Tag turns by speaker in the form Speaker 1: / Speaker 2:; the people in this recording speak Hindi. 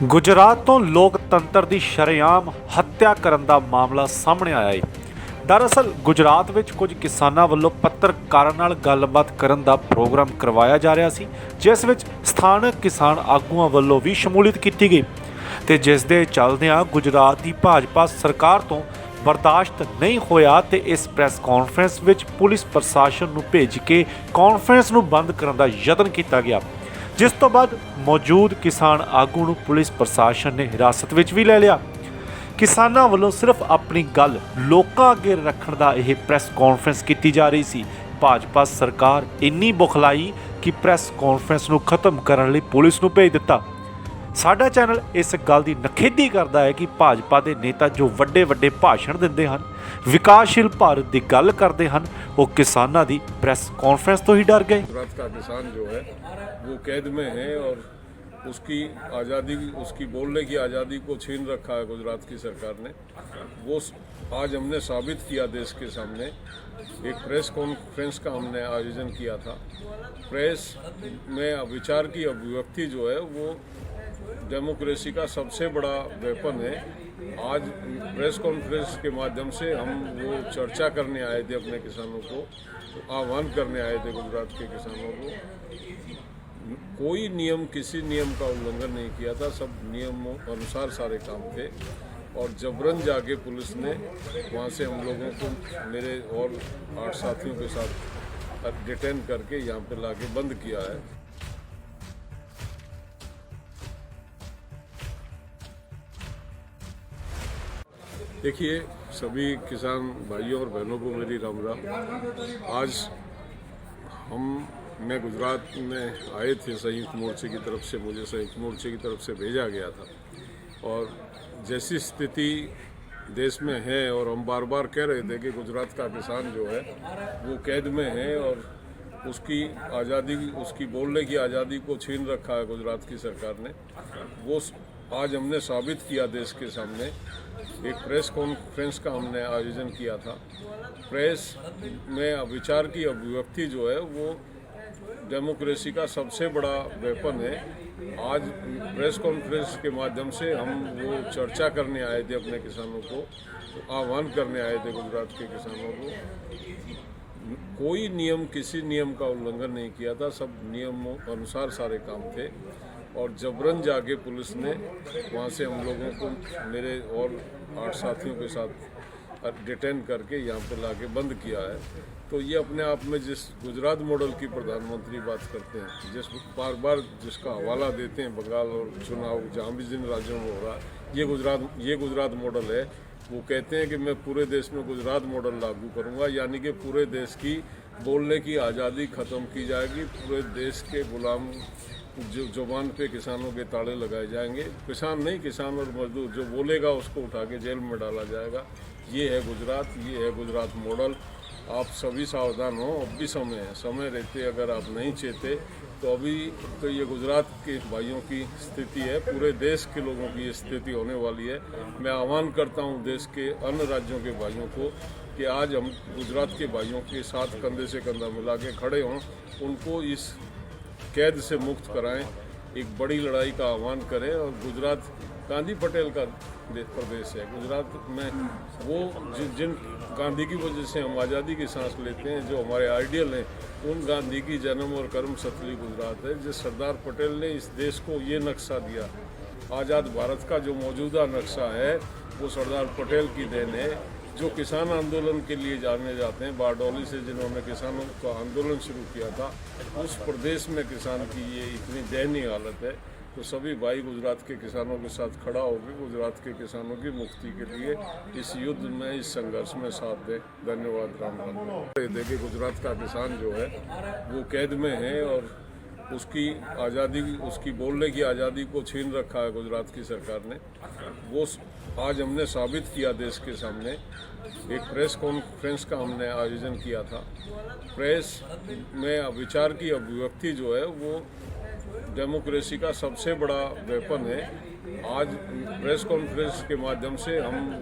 Speaker 1: ਗੁਜਰਾਤ ਤੋਂ ਲੋਕਤੰਤਰ ਦੀ ਸ਼ਰੇਆਮ ਹੱਤਿਆ ਕਰਨ ਦਾ ਮਾਮਲਾ ਸਾਹਮਣੇ ਆਇਆ ਹੈ। ਦਰਅਸਲ ਗੁਜਰਾਤ ਵਿੱਚ ਕੁਝ ਕਿਸਾਨਾਂ ਵੱਲੋਂ ਪੱਤਰਕਾਰਾਂ ਨਾਲ ਗੱਲਬਾਤ ਕਰਨ ਦਾ ਪ੍ਰੋਗਰਾਮ ਕਰਵਾਇਆ ਜਾ ਰਿਹਾ ਸੀ, ਜਿਸ ਵਿੱਚ ਸਥਾਨਕ ਕਿਸਾਨ ਆਗੂਆਂ ਵੱਲੋਂ ਵੀ ਸ਼ਮੂਲੀਅਤ ਕੀਤੀ ਗਈ ਤੇ ਜਿਸ ਦੇ ਚੱਲਦਿਆਂ ਗੁਜਰਾਤ ਦੀ ਭਾਜਪਾ ਸਰਕਾਰ ਤੋਂ ਬਰਦਾਸ਼ਤ ਨਹੀਂ ਹੋਇਆ ਤੇ ਇਸ ਪ੍ਰੈਸ ਕਾਨਫਰੰਸ ਵਿੱਚ ਪੁਲਿਸ ਪ੍ਰਸ਼ਾਸਨ ਨੂੰ ਭੇਜ ਕੇ ਕਾਨਫਰੰਸ ਨੂੰ ਬੰਦ ਕਰਨ ਦਾ ਯਤਨ ਕੀਤਾ ਗਿਆ, ਜਿਸ ਤੋਂ ਬਾਅਦ ਮੌਜੂਦ ਕਿਸਾਨ ਆਗੂ ਨੂੰ ਪੁਲਿਸ ਪ੍ਰਸ਼ਾਸਨ ਨੇ ਹਿਰਾਸਤ ਵਿੱਚ ਵੀ ਲੈ ਲਿਆ। ਕਿਸਾਨਾਂ ਵੱਲੋਂ ਸਿਰਫ ਆਪਣੀ ਗੱਲ ਲੋਕਾਂ ਅੱਗੇ ਰੱਖਣ ਦਾ ਇਹ ਪ੍ਰੈਸ ਕਾਨਫਰੰਸ ਕੀਤੀ ਜਾ ਰਹੀ ਸੀ। ਭਾਜਪਾ ਸਰਕਾਰ ਇੰਨੀ ਬੁਖਲਾਈ ਕਿ ਪ੍ਰੈਸ ਕਾਨਫਰੰਸ ਨੂੰ ਖਤਮ ਕਰਨ ਲਈ ਪੁਲਿਸ ਨੂੰ ਭੇਜ ਦਿੱਤਾ। ਸਾਡਾ ਚੈਨਲ ਇਸ ਗੱਲ ਦੀ ਨਿਖੇਧੀ ਕਰਦਾ ਹੈ ਕਿ ਭਾਜਪਾ ਦੇ ਨੇਤਾ ਜੋ ਵੱਡੇ ਭਾਸ਼ਣ ਦਿੰਦੇ ਹਨ, ਵਿਕਾਸਸ਼ੀਲ ਭਾਰਤ ਦੀ ਗੱਲ ਕਰਦੇ ਹਨ, ਉਹ ਕਿਸਾਨਾਂ ਦੀ ਪ੍ਰੈਸ ਕਾਨਫਰੰਸ ਤੋਂ ही डर गए।
Speaker 2: गुजरात का किसान जो है वो कैद में है और उसकी आज़ादी, उसकी बोलने की आज़ादी को छीन रखा है गुजरात की सरकार ने। वो आज हमने साबित किया देश के सामने। एक प्रेस कॉन्फ्रेंस का हमने आयोजन किया था। प्रेस में विचार की अभिव्यक्ति जो है वो डेमोक्रेसी का सबसे बड़ा वेपन है। आज प्रेस कॉन्फ्रेंस के माध्यम से हम वो चर्चा करने आए थे, अपने किसानों को आह्वान करने आए थे गुजरात के किसानों को। कोई नियम, किसी नियम का उल्लंघन नहीं किया था, सब नियमों अनुसार सारे काम थे और जबरन जाके पुलिस ने वहाँ से हम लोगों को, मेरे और 8 साथियों के साथ डिटेन करके यहाँ पे लाके बंद किया है। देखिए, सभी किसान भाइयों और बहनों को मेरी राम राम। आज मैं गुजरात में आए थे संयुक्त मोर्चे की तरफ से, मुझे संयुक्त मोर्चे की तरफ से भेजा गया था और जैसी स्थिति देश में है और हम बार बार कह रहे थे कि गुजरात का किसान जो है वो कैद में है और उसकी आज़ादी, उसकी बोलने की आज़ादी को छीन रखा है गुजरात की सरकार ने। वो आज हमने साबित किया देश के सामने। एक प्रेस कॉन्फ्रेंस का हमने आयोजन किया था। प्रेस में विचार की अभिव्यक्ति जो है वो डेमोक्रेसी का सबसे बड़ा वेपन है। आज प्रेस कॉन्फ्रेंस के माध्यम से हम वो चर्चा करने आए थे, अपने किसानों को आह्वान करने आए थे गुजरात के किसानों को। कोई नियम, किसी नियम का उल्लंघन नहीं किया था, सब नियमों अनुसार सारे काम थे और जबरन जाके पुलिस ने वहाँ से हम लोगों को, मेरे और 8 साथियों के साथ डिटेन करके यहाँ पे लाके बंद किया है। तो ये अपने आप में, जिस गुजरात मॉडल की प्रधानमंत्री बात करते हैं, जिस बार बार जिसका हवाला देते हैं बंगाल और चुनाव जहाँ भी जिन राज्यों में हो रहा है, ये गुजरात मॉडल है। वो कहते हैं कि मैं पूरे देश में गुजरात मॉडल लागू करूँगा, यानी कि पूरे देश की बोलने की आज़ादी ख़त्म की जाएगी, पूरे देश के गुलाम जो जुबान पे किसानों के ताले लगाए जाएंगे। किसान नहीं, किसान और मजदूर जो बोलेगा उसको उठा के जेल में डाला जाएगा। ये है गुजरात, ये है गुजरात मॉडल। आप सभी सावधान हो, अब भी समय है, समय रहते अगर आप नहीं चेते तो अभी तो ये गुजरात के भाइयों की स्थिति है, पूरे देश के लोगों की ये स्थिति होने वाली है। मैं आह्वान करता हूँ देश के अन्य राज्यों के भाइयों को कि आज हम गुजरात के भाइयों के साथ कंधे से कंधा मिला के खड़े हों, उनको इस कैद से मुक्त कराएं, एक बड़ी लड़ाई का आह्वान करें। और गुजरात गांधी पटेल का प्रदेश है। गुजरात में वो जिन गांधी की वजह से हम आज़ादी की सांस लेते हैं, जो हमारे आइडियल हैं, उन गांधी की जन्म और कर्म स्थली गुजरात है। जिस सरदार पटेल ने इस देश को ये नक्शा दिया, आज़ाद भारत का जो मौजूदा नक्शा है वो सरदार पटेल की देन है। जो किसान आंदोलन के लिए जाने जाते हैं, बारडोली से जिन्होंने किसानों का आंदोलन शुरू किया था, उस प्रदेश में किसान की ये इतनी दयनीय हालत है। तो सभी भाई गुजरात के किसानों के साथ खड़ा होकर गुजरात के किसानों की मुक्ति के लिए इस युद्ध में, इस संघर्ष में साथ दें। धन्यवाद। राम राम। देखिए, गुजरात का किसान जो है वो कैद में है और उसकी आज़ादी, उसकी बोलने की आज़ादी को छीन रखा है गुजरात की सरकार ने। वो आज हमने साबित किया देश के सामने। एक प्रेस कॉन्फ्रेंस का हमने आयोजन किया था। प्रेस में विचार की अभिव्यक्ति जो है वो डेमोक्रेसी का सबसे बड़ा वेपन है। आज प्रेस कॉन्फ्रेंस के माध्यम से हम